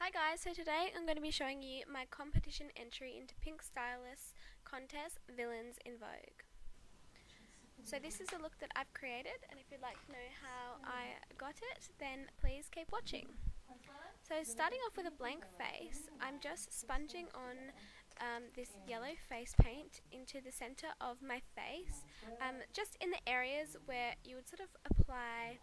Hi guys, so today I'm going to be showing you my competition entry into Pink Stylist contest Villains in Vogue. So this is a look that I've created, and if you'd like to know how I got it, then please keep watching. So starting off with a blank face, I'm just sponging on this yellow face paint into the center of my face, just in the areas where you would sort of apply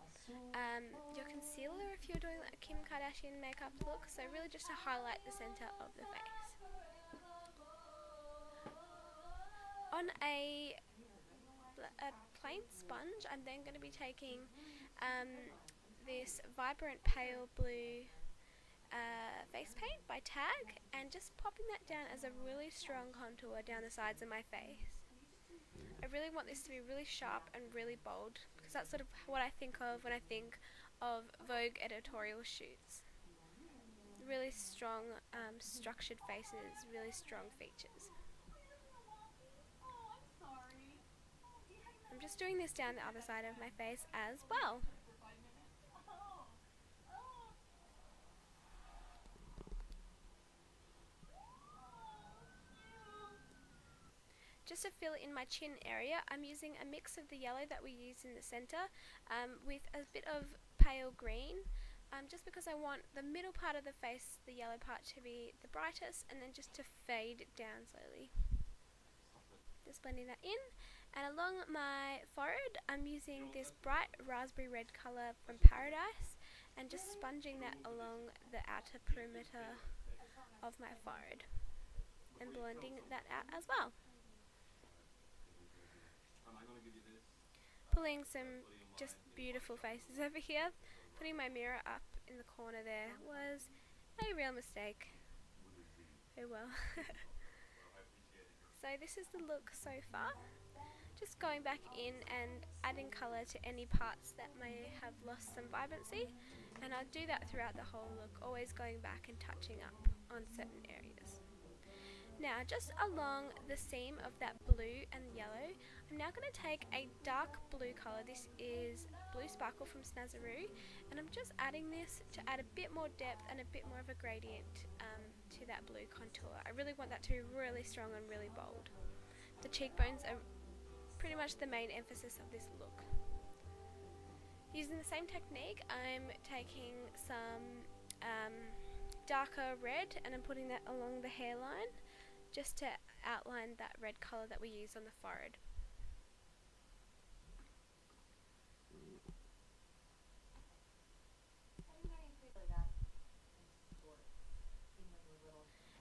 your concealer if you're doing like a Kim Kardashian makeup look, so really just to highlight the center of the face. On a plain sponge, I'm then going to be taking this vibrant pale blue face paint by Tag and just popping that down as a really strong contour down the sides of my face. I really want this to be really sharp and really bold, because that's sort of what I think of when I think of Vogue editorial shoots. Really strong, structured faces, really strong features. I'm just doing this down the other side of my face as well. Just to fill in my chin area, I'm using a mix of the yellow that we use in the center with a bit of pale green, just because I want the middle part of the face, the yellow part, to be the brightest, and then just to fade down slowly. Just blending that in. And along my forehead, I'm using this bright raspberry red colour from Parrot, and just sponging that along the outer perimeter of my forehead, and blending that out as well. Pulling some just beautiful faces over here. Putting my mirror up in the corner there was a real mistake. Oh well. So this is the look so far. Just going back in and adding colour to any parts that may have lost some vibrancy, and I'll do that throughout the whole look, always going back and touching up on certain areas. Now, just along the seam of that blue and yellow, I'm now going to take a dark blue colour. This is Blue Sparkle from Snazaroo, and I'm just adding this to add a bit more depth and a bit more of a gradient to that blue contour. I really want that to be really strong and really bold. The cheekbones are pretty much the main emphasis of this look. Using the same technique, I'm taking some darker red and I'm putting that along the hairline, just to outline that red colour that we use on the forehead.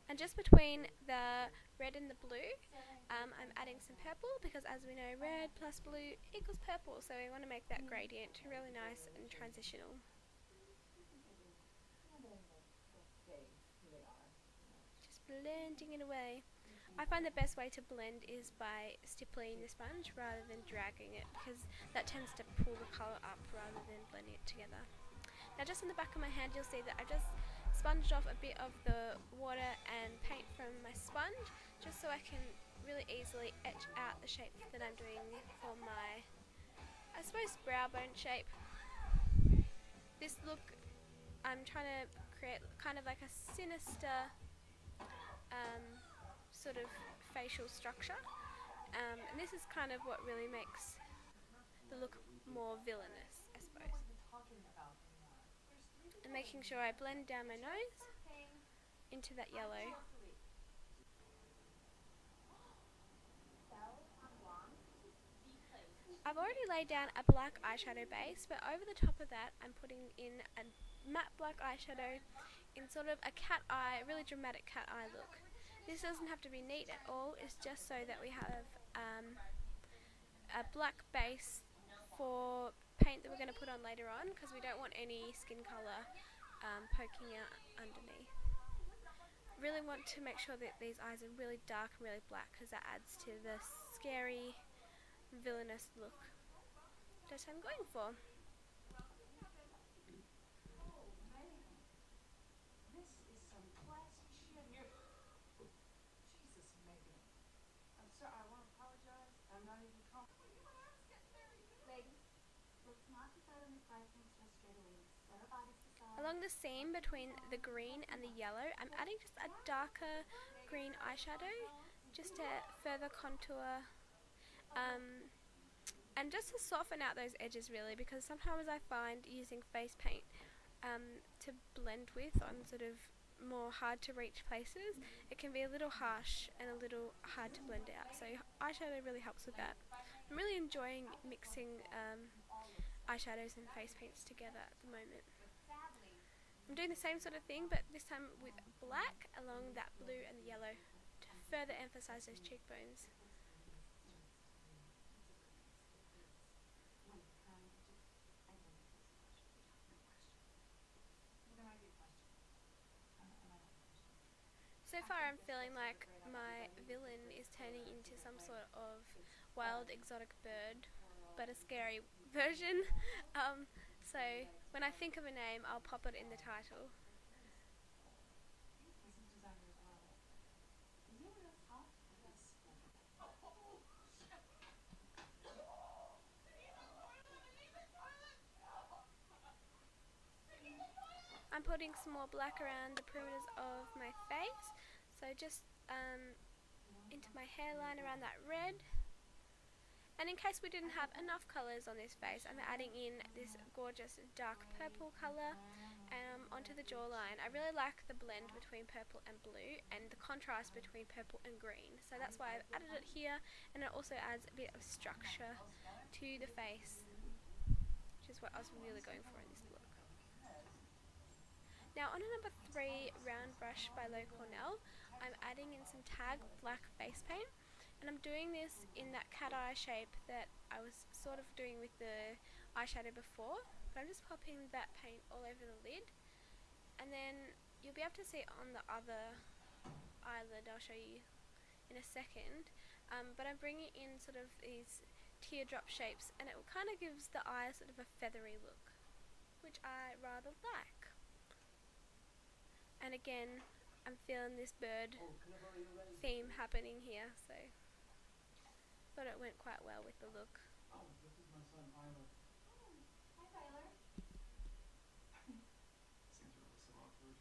And just between the red and the blue, I'm adding some purple, because as we know, red plus blue equals purple, so we want to make that gradient really nice and transitional. Just blending it away. I find the best way to blend is by stippling the sponge rather than dragging it, because that tends to pull the colour up rather than blending it together. Now just on the back of my hand, you'll see that I've just sponged off a bit of the water and paint from my sponge, just so I can really easily etch out the shape that I'm doing for my, I suppose, brow bone shape. This look, I'm trying to create kind of like a sinister sort of facial structure, and this is kind of what really makes the look more villainous, I suppose. And making sure I blend down my nose into that yellow. I've already laid down a black eyeshadow base, but over the top of that I'm putting in a matte black eyeshadow in sort of a cat eye, really dramatic cat eye look. This doesn't have to be neat at all, it's just so that we have a black base for paint that we're going to put on later on, because we don't want any skin colour poking out underneath. Really want to make sure that these eyes are really dark and really black, because that adds to the scary, villainous look that I'm going for. Along the seam between the green and the yellow, I'm adding just a darker green eyeshadow just to further contour and just to soften out those edges really, because sometimes I find using face paint to blend with on sort of more hard to reach places, it can be a little harsh and a little hard to blend out, so eyeshadow really helps with that. I'm really enjoying mixing eyeshadows and face paints together at the moment. I'm doing the same sort of thing, but this time with black along that blue and the yellow to further emphasize those cheekbones. So far I'm feeling like my villain is turning into some sort of wild exotic bird, but a scary version. So when I think of a name, I'll pop it in the title. I'm putting some more black around the perimeters of my face, so just into my hairline around that red. And in case we didn't have enough colours on this face, I'm adding in this gorgeous dark purple colour onto the jawline. I really like the blend between purple and blue and the contrast between purple and green, so that's why I've added it here, and it also adds a bit of structure to the face, which is what I was really going for in this look. Now on a number 3 round brush by Low Cornell, I'm adding in some tag black face paint, and I'm doing this in that cat eye shape that I was sort of doing with the eyeshadow before, but I'm just popping that paint all over the lid, and then you'll be able to see it on the other eyelid, I'll show you in a second, but I'm bringing in sort of these teardrop shapes, and it kind of gives the eye sort of a feathery look, which I rather like. And again, I'm feeling this bird theme happening here, so thought it went quite well with the look. Oh, this is my son Tyler. Oh, hi Tyler. Seems really so awkward.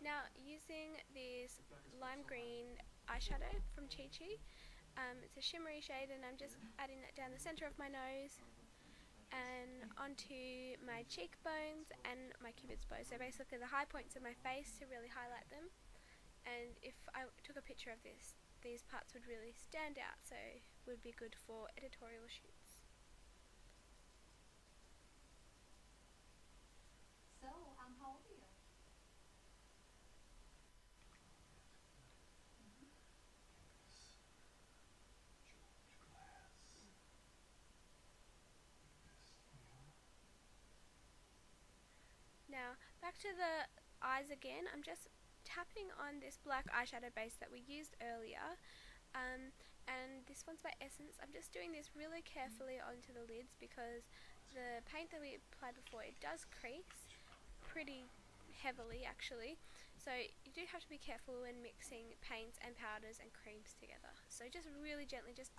Now using this lime green eyeshadow from Chi, it's a shimmery shade, and I'm just adding that down the center of my nose and onto my cheekbones and my cupid's bow, so basically the high points of my face to really highlight them. And if I took a picture of this, these parts would really stand out, so would be good for editorial shoots. So, how old are you? Now back to the eyes again. I'm just tapping on this black eyeshadow base that we used earlier, and this one's by Essence. I'm just doing this really carefully onto the lids because the paint that we applied before, it does crease pretty heavily actually, so you do have to be careful when mixing paints and powders and creams together. So just really gently just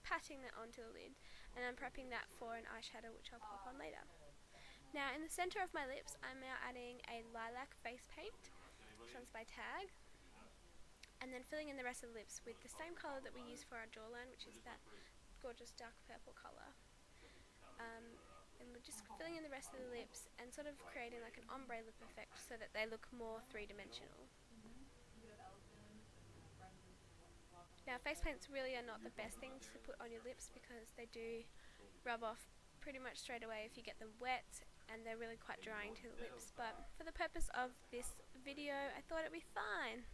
patting that onto the lid, and I'm prepping that for an eyeshadow which I'll pop on later. Now in the center of my lips, I'm now adding a lilac face paint. This one's by Tag, and then filling in the rest of the lips with the same colour that we used for our jawline, which is that gorgeous dark purple colour. And we're just filling in the rest of the lips and sort of creating like an ombre lip effect so that they look more three-dimensional. Now face paints really are not the best things to put on your lips because they do rub off pretty much straight away if you get them wet, and they're really quite drying to the lips, but for the purpose of this video I thought it'd be fine.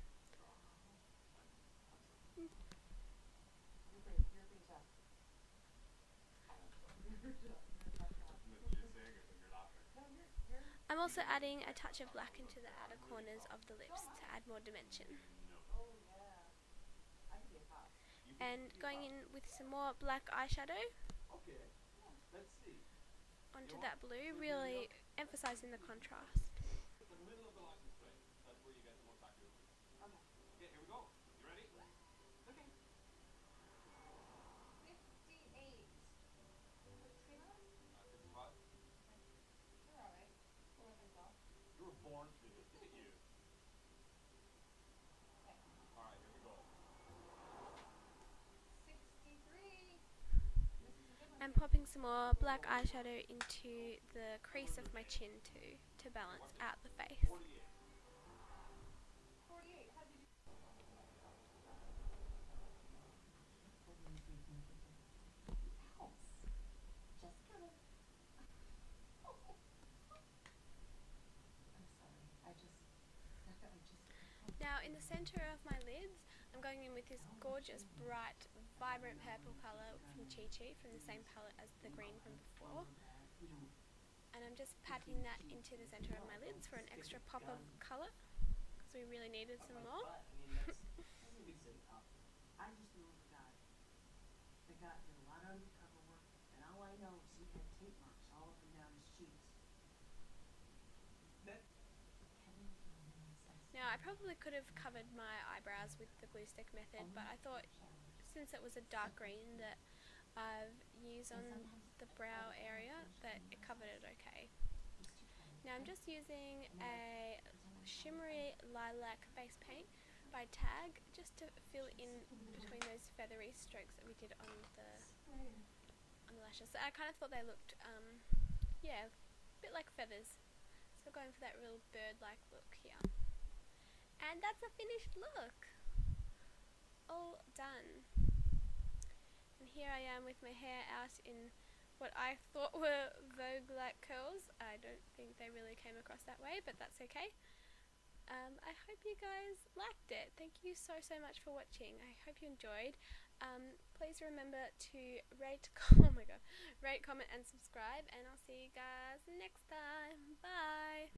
I'm also adding a touch of black into the outer corners of the lips to add more dimension. And going in with some more black eyeshadow onto that blue, really emphasizing the contrast. The middle of the license plate. That's where you get the most accurate read. Okay. Okay, here we go. You ready? Okay. 58. What's going on? 55. You're alright. 11 dollars. popping some more black eyeshadow into the crease of my chin too, to balance out the face. 48. How did you? Just kidding. I'm sorry. Now in the centre of my lids, I'm going in with this gorgeous, bright, vibrant purple colour from Chi from the same palette as the green from before. And I'm just patting that into the centre of my lids for an extra pop of colour, because we really needed some more. I just know the guy did a lot of undercover work, and all I know is he had tape marks all up and down his cheeks. Now I probably could have covered my eyebrows with the glue stick method, but I thought since it was a dark green that I've used on the brow area, that it covered it okay. Now I'm just using a shimmery lilac face paint by Tag, just to fill in between those feathery strokes that we did on the lashes. So I kind of thought they looked, yeah, a bit like feathers. So going for that real bird-like look here. And that's a finished look. All done. And here I am with my hair out in what I thought were Vogue-like curls. I don't think they really came across that way, but that's okay. I hope you guys liked it. Thank you so much for watching. I hope you enjoyed. Please remember to rate, rate, comment and subscribe, and I'll see you guys next time. Bye!